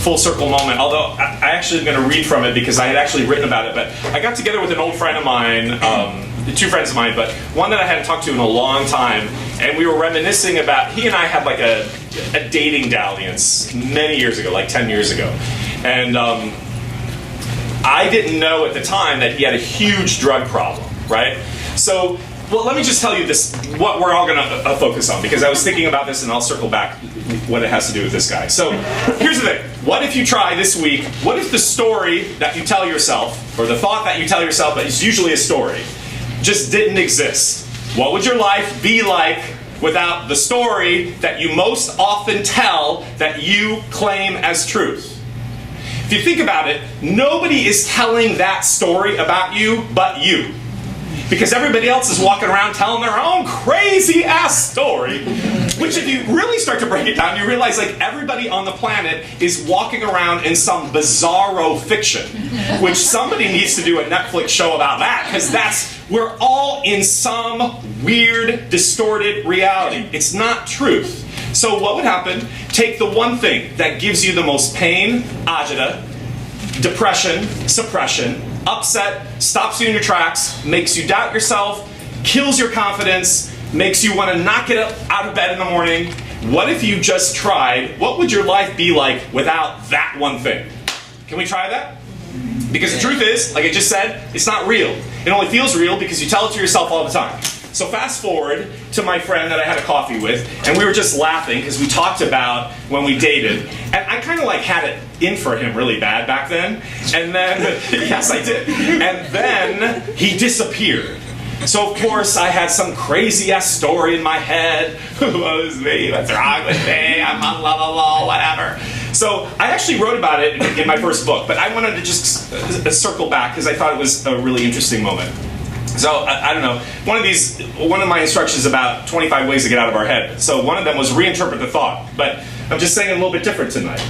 full circle moment, although I actually am going to read from it because I had actually written about it. But I got together with an old friend of mine, two friends of mine, but one that I hadn't talked to in a long time, and we were reminiscing about, he and I had like a dating dalliance many years ago, like 10 years ago. And I didn't know at the time that he had a huge drug problem, right? So, well, let me just tell you this, what we're all going to focus on, because I was thinking about this and I'll circle back what it has to do with this guy. So, here's the thing. What if you try this week, what if the story that you tell yourself, or the thought that you tell yourself, but it's usually a story, just didn't exist? What would your life be like without the story that you most often tell that you claim as truth? If you think about it, nobody is telling that story about you but you. Because everybody else is walking around telling their own crazy-ass story, which if you really start to break it down, you realize like everybody on the planet is walking around in some bizarro fiction, which somebody needs to do a Netflix show about that, because we're all in some weird, distorted reality. It's not truth. So what would happen? Take the one thing that gives you the most pain, agita, depression, suppression, upset, stops you in your tracks, makes you doubt yourself, kills your confidence, makes you want to not get up out of bed in the morning. What if you just tried, what would your life be like without that one thing? Can we try that? Because the truth is, like I just said, it's not real. It only feels real because you tell it to yourself all the time. So fast forward to my friend that I had a coffee with, and we were just laughing because we talked about when we dated, and I kind of like had it in for him really bad back then, and then, yes I did, and then he disappeared. So of course I had some crazy ass story in my head. Woe is me, what's wrong with me, I'm unlovable, whatever. So I actually wrote about it in my first book, but I wanted to just circle back because I thought it was a really interesting moment. So, I don't know, one of my instructions is about 25 ways to get out of our head. So one of them was reinterpret the thought, but I'm just saying a little bit different tonight.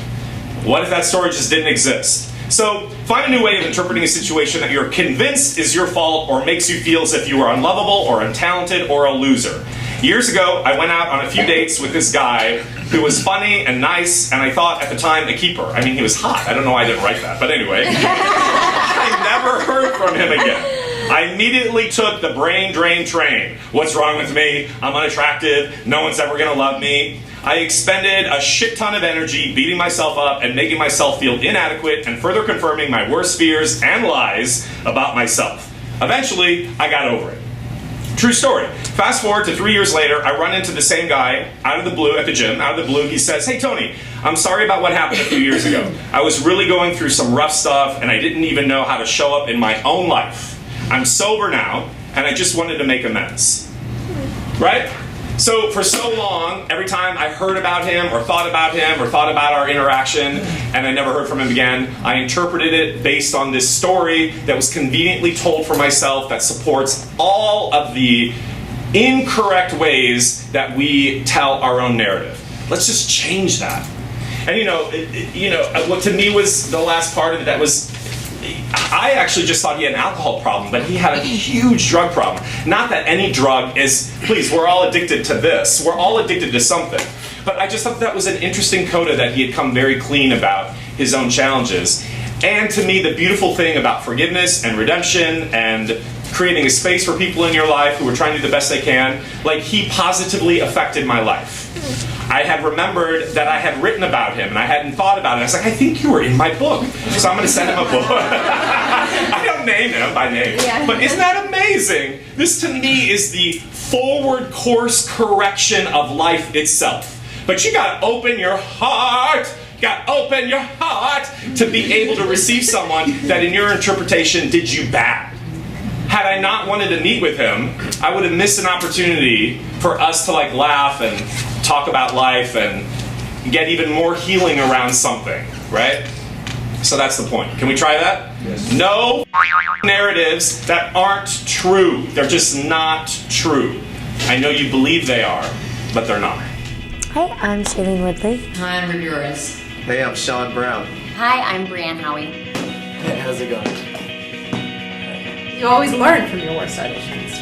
What if that story just didn't exist? So find a new way of interpreting a situation that you're convinced is your fault or makes you feel as if you are unlovable or untalented or a loser. Years ago, I went out on a few dates with this guy who was funny and nice, and I thought at the time a keeper. I mean, he was hot. I don't know why I didn't write that, but anyway. I never heard from him again. I immediately took the brain drain train. What's wrong with me? I'm unattractive. No one's ever going to love me. I expended a shit ton of energy beating myself up and making myself feel inadequate and further confirming my worst fears and lies about myself. Eventually, I got over it. True story. Fast forward to 3 years later, I run into the same guy out of the blue at the gym. Out of the blue, he says, "Hey Tony, I'm sorry about what happened a few years ago. I was really going through some rough stuff and I didn't even know how to show up in my own life. I'm sober now, and I just wanted to make amends." Right? So for so long, every time I heard about him, or thought about our interaction, and I never heard from him again, I interpreted it based on this story that was conveniently told for myself that supports all of the incorrect ways that we tell our own narrative. Let's just change that. And what to me was the last part of it that was, I actually just thought he had an alcohol problem, but he had a huge drug problem. Not that any drug is, please, we're all addicted to this. We're all addicted to something. But I just thought that was an interesting coda that he had come very clean about his own challenges. And to me, the beautiful thing about forgiveness and redemption and creating a space for people in your life who are trying to do the best they can, like he positively affected my life. I had remembered that I had written about him and I hadn't thought about it. I was like, I think you were in my book. So I'm going to send him a book. I don't name him by name. Yeah. But isn't that amazing? This to me is the forward course correction of life itself. But you got to open your heart. You got to open your heart to be able to receive someone that in your interpretation did you bad. Had I not wanted to meet with him, I would have missed an opportunity for us to like laugh and talk about life and get even more healing around something, right? So that's the point. Can we try that? Yes. No narratives that aren't true. They're just not true. I know you believe they are, but they're not. Hi, I'm Shailene Woodley. Hi, I'm Ruby Rose. Hey, I'm Sean Brown. Hi, I'm Brianne Howie. Hey, how's it going? You always learn from your worst auditions,